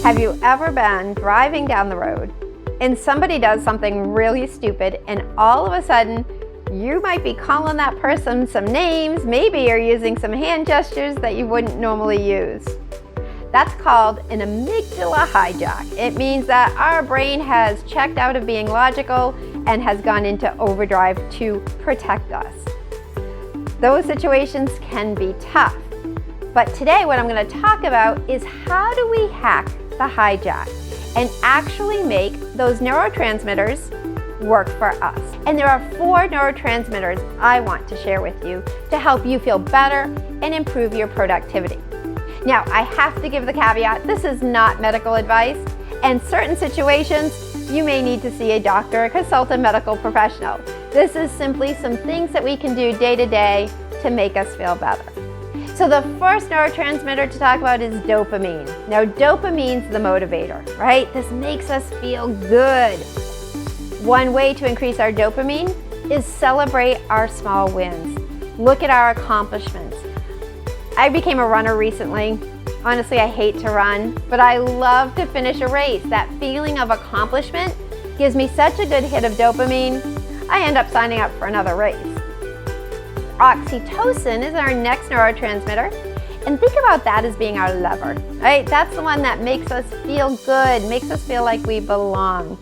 Have you ever been driving down the road and somebody does something really stupid and all of a sudden you might be calling that person some names, maybe you're using some hand gestures that you wouldn't normally use? That's called an amygdala hijack. It means that our brain has checked out of being logical and has gone into overdrive to protect us. Those situations can be tough. But today what I'm going to talk about is how do we hack the hijack and actually make those neurotransmitters work for us. And there are 4 neurotransmitters I want to share with you to help you feel better and improve your productivity. Now, I have to give the caveat, this is not medical advice, and certain situations you may need to see a doctor or consult a medical professional. This is simply some things that we can do day to day to make us feel better. So the first neurotransmitter to talk about is dopamine. Now, dopamine's the motivator, right? This makes us feel good. One way to increase our dopamine is celebrate our small wins. Look at our accomplishments. I became a runner recently. Honestly, I hate to run, but I love to finish a race. That feeling of accomplishment gives me such a good hit of dopamine, I end up signing up for another race. Oxytocin is our next neurotransmitter, and think about that as being our lever, right? That's the one that makes us feel good, makes us feel like we belong.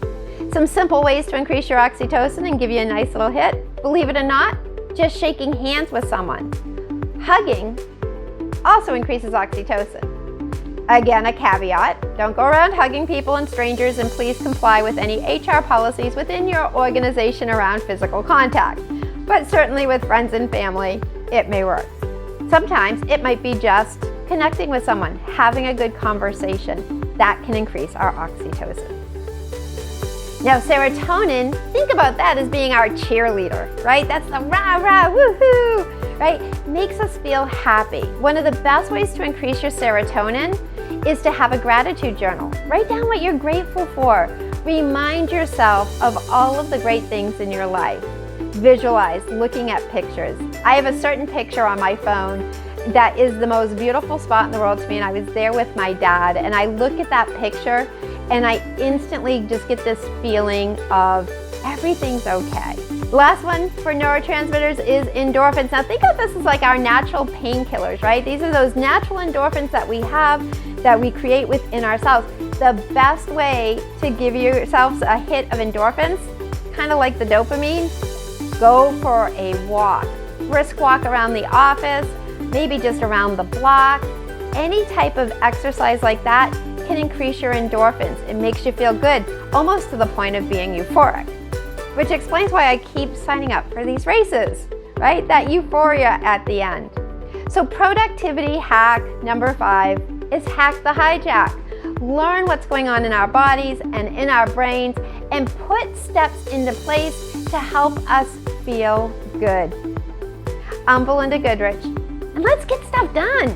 Some simple ways to increase your oxytocin and give you a nice little hit, believe it or not, just shaking hands with someone. Hugging also increases oxytocin. Again, a caveat, don't go around hugging people and strangers, and please comply with any HR policies within your organization around physical contact. But certainly with friends and family, it may work. Sometimes it might be just connecting with someone, having a good conversation. That can increase our oxytocin. Now, serotonin, think about that as being our cheerleader, right? That's the rah, rah, woohoo, right? Makes us feel happy. One of the best ways to increase your serotonin is to have a gratitude journal. Write down what you're grateful for. Remind yourself of all of the great things in your life. Visualize looking at pictures. I have a certain picture on my phone that is the most beautiful spot in the world to me, and I was there with my dad, and I look at that picture and I instantly just get this feeling of everything's okay. The last one for neurotransmitters is endorphins. Now think of this as like our natural painkillers, right? These are those natural endorphins that we have, that we create within ourselves. The best way to give yourselves a hit of endorphins, kind of like the dopamine, go for a walk. Brisk walk around the office, maybe just around the block. Any type of exercise like that can increase your endorphins. It makes you feel good, almost to the point of being euphoric, which explains why I keep signing up for these races, right? That euphoria at the end. So productivity hack number 5 is hack the hijack. Learn what's going on in our bodies and in our brains and put steps into place to help us feel good. I'm Belinda Goodrich, and let's get stuff done.